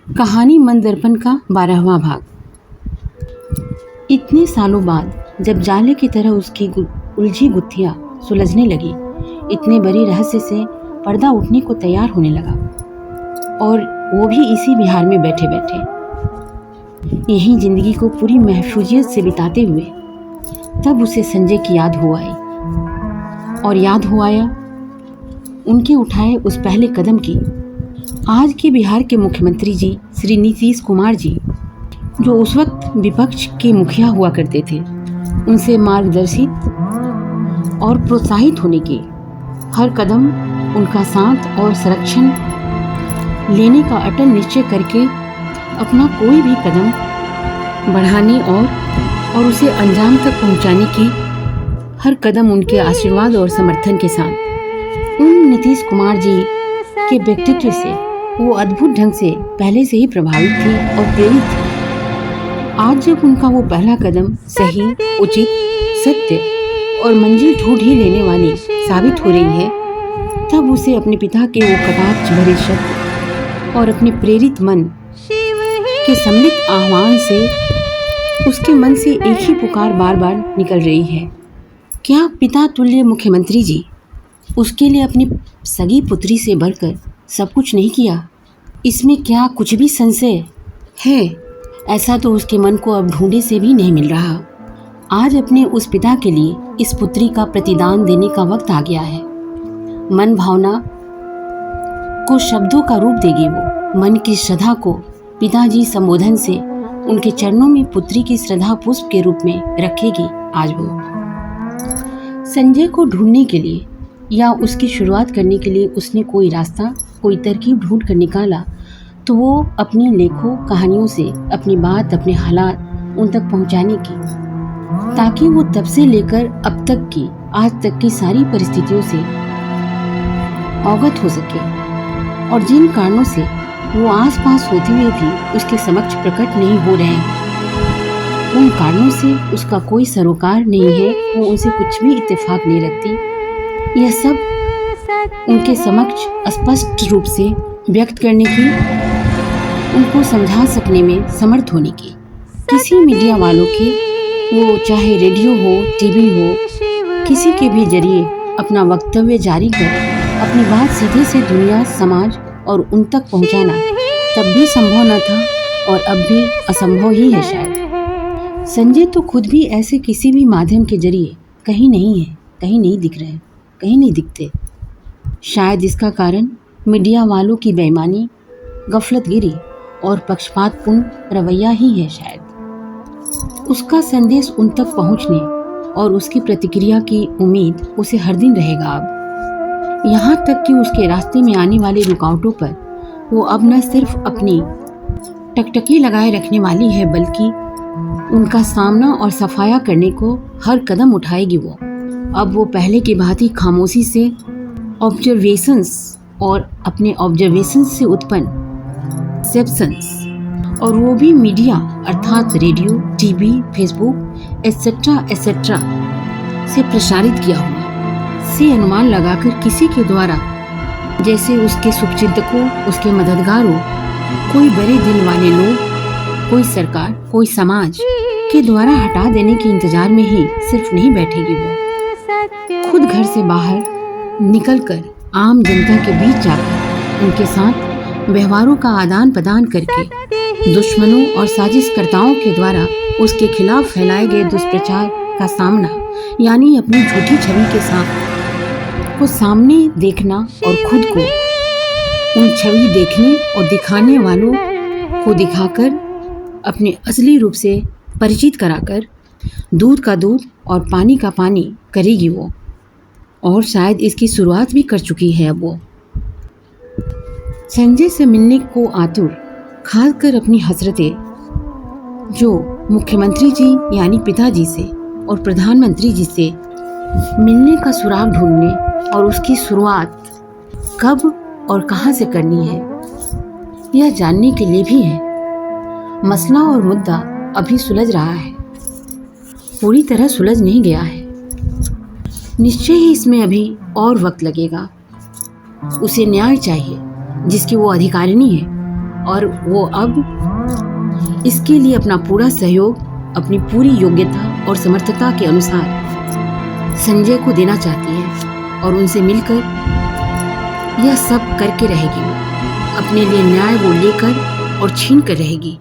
कहानी मन दर्पण का 12वां भाग। इतने सालों बाद जब जाले की तरह उसकी उलझी गुत्थियां सुलझने लगी, इतने बड़े रहस्य से पर्दा उठने को तैयार होने लगा, और वो भी इसी बिहार में बैठे बैठे, यहीं जिंदगी को पूरी महफूजियत से बिताते हुए। तब उसे संजय की याद हो आई, और याद हो आया उनके उठाए उस पहले कदम की। आज के बिहार के मुख्यमंत्री जी श्री नीतीश कुमार जी, जो उस वक्त विपक्ष के मुखिया हुआ करते थे, उनसे मार्गदर्शित और प्रोत्साहित होने के हर कदम उनका साथ और संरक्षण लेने का अटल निश्चय करके अपना कोई भी कदम बढ़ाने और उसे अंजाम तक पहुंचाने की हर कदम उनके आशीर्वाद और समर्थन के साथ उन नीतीश कुमार जी के व्यक्तित्व से वो अद्भुत ढंग से पहले से ही प्रभावित थी और प्रेरित थी। आज जब उनका वो पहला कदम सही, उचित, सत्य और मंजिल ढूंढ ही लेने वाली साबित हो रही है, तब उसे अपने पिता के वो कटाक्ष भरे शब्द और अपने प्रेरित मन के सम्मिलित आह्वान से उसके मन से एक ही पुकार बार बार निकल रही है। क्या पिता तुल्य मुख्यमंत्री जी उसके लिए अपनी सगी पुत्री से बढ़कर सब कुछ नहीं किया? इसमें क्या कुछ भी संशय है? ऐसा तो उसके मन को अब ढूंढे से भी नहीं मिल रहा। आज अपने उस पिता के लिए इस पुत्री का प्रतिदान देने का वक्त आ गया है। मन भावना को शब्दों का रूप देगी वो, मन की श्रद्धा को पिताजी संबोधन से उनके चरणों में पुत्री की श्रद्धा पुष्प के रूप में रखेगी। आज वो संजय को ढूंढने के लिए या उसकी शुरुआत करने के लिए उसने कोई रास्ता, कोई तरकीब ढूंढ कर निकाला, तो वो अपनी लेखों कहानियों से अपनी बात, अपने हालात उन तक पहुंचाने की, ताकि वो तब से लेकर अब तक की, आज तक की सारी परिस्थितियों से अवगत हो सके, और जिन कारणों से वो आसपास होते हुए भी उसके समक्ष प्रकट नहीं हो रहे हैं, उन कारणों से उसका कोई सरोकार नहीं है, वो उनसे कुछ भी इत्तेफाक नहीं रखती। यह सब उनके समक्ष स्पष्ट रूप से व्यक्त करने की, उनको समझा सकने में समर्थ होने की, किसी मीडिया वालों के, वो चाहे रेडियो हो, टीवी हो, किसी के भी जरिए अपना वक्तव्य जारी कर अपनी बात सीधे से दुनिया, समाज और उन तक पहुंचाना तब भी संभव न था, और अब भी असंभव ही है शायद। संजय तो खुद भी ऐसे किसी भी माध्यम के जरिए कहीं नहीं है, कहीं नहीं दिख रहे, कहीं नहीं दिखते। शायद इसका कारण मीडिया वालों की बेईमानी, गफलतगिरी और पक्षपातपूर्ण रवैया ही है शायद। उसका संदेश उन तक पहुंचने और उसकी प्रतिक्रिया की उम्मीद उसे हर दिन रहेगा अब। यहाँ तक कि उसके रास्ते में आने वाली रुकावटों पर वो अब न सिर्फ अपनी टकटकी लगाए रखने वाली है, बल्कि उनका सामना और सफाया करने को हर कदम उठाएगी वो। अब वो पहले की भांति खामोशी से ऑब्जर्वेशंस और अपने ऑब्जर्वेशंस से उत्पन्न परसेप्शंस, और वो भी मीडिया अर्थात रेडियो, टीवी, फेसबुक एटसेट्रा से प्रसारित किया हुआ से अनुमान लगाकर किसी के द्वारा, जैसे उसके शुभचिंतकों, उसके मददगारों, कोई बड़े दिल वाले लोग, कोई सरकार, कोई समाज के द्वारा हटा देने के इंतजार में ही सिर्फ नहीं बैठेगी वो। खुद घर से बाहर निकलकर आम जनता के बीच जाकर उनके साथ व्यवहारों का आदान प्रदान करके दुश्मनों और साजिशकर्ताओं के द्वारा उसके खिलाफ फैलाए गए दुष्प्रचार का सामना, यानी अपनी झूठी छवि के साथ को सामने देखना और खुद को उन छवि देखने और दिखाने वालों को दिखाकर अपने असली रूप से परिचित कराकर दूध का दूध और पानी का पानी करेगी वो, और शायद इसकी शुरुआत भी कर चुकी है अब वो। संजय से मिलने को आतुर, खासकर अपनी हसरतें जो मुख्यमंत्री जी यानी पिताजी से और प्रधानमंत्री जी से मिलने का सुराग ढूंढने, और उसकी शुरुआत कब और कहां से करनी है यह जानने के लिए भी है। मसला और मुद्दा अभी सुलझ रहा है, पूरी तरह सुलझ नहीं गया है। निश्चय ही इसमें अभी और वक्त लगेगा। उसे न्याय चाहिए जिसकी वो अधिकारिणी है, और वो अब इसके लिए अपना पूरा सहयोग, अपनी पूरी योग्यता और समर्थता के अनुसार संजय को देना चाहती है और उनसे मिलकर यह सब करके रहेगी। अपने लिए न्याय वो लेकर और छीन कर रहेगी।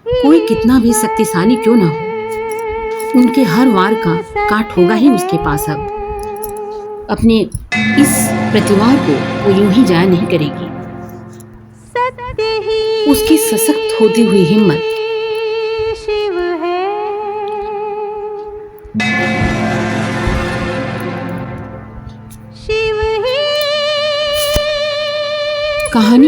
कोई कितना भी शक्तिशाली क्यों ना हो, उनके हर वार का काट होगा ही उसके पास। अब अपने इस प्रतिवार को वो यूं ही जाया नहीं करेगी। उसकी सशक्त होती हुई हिम्मत कहानी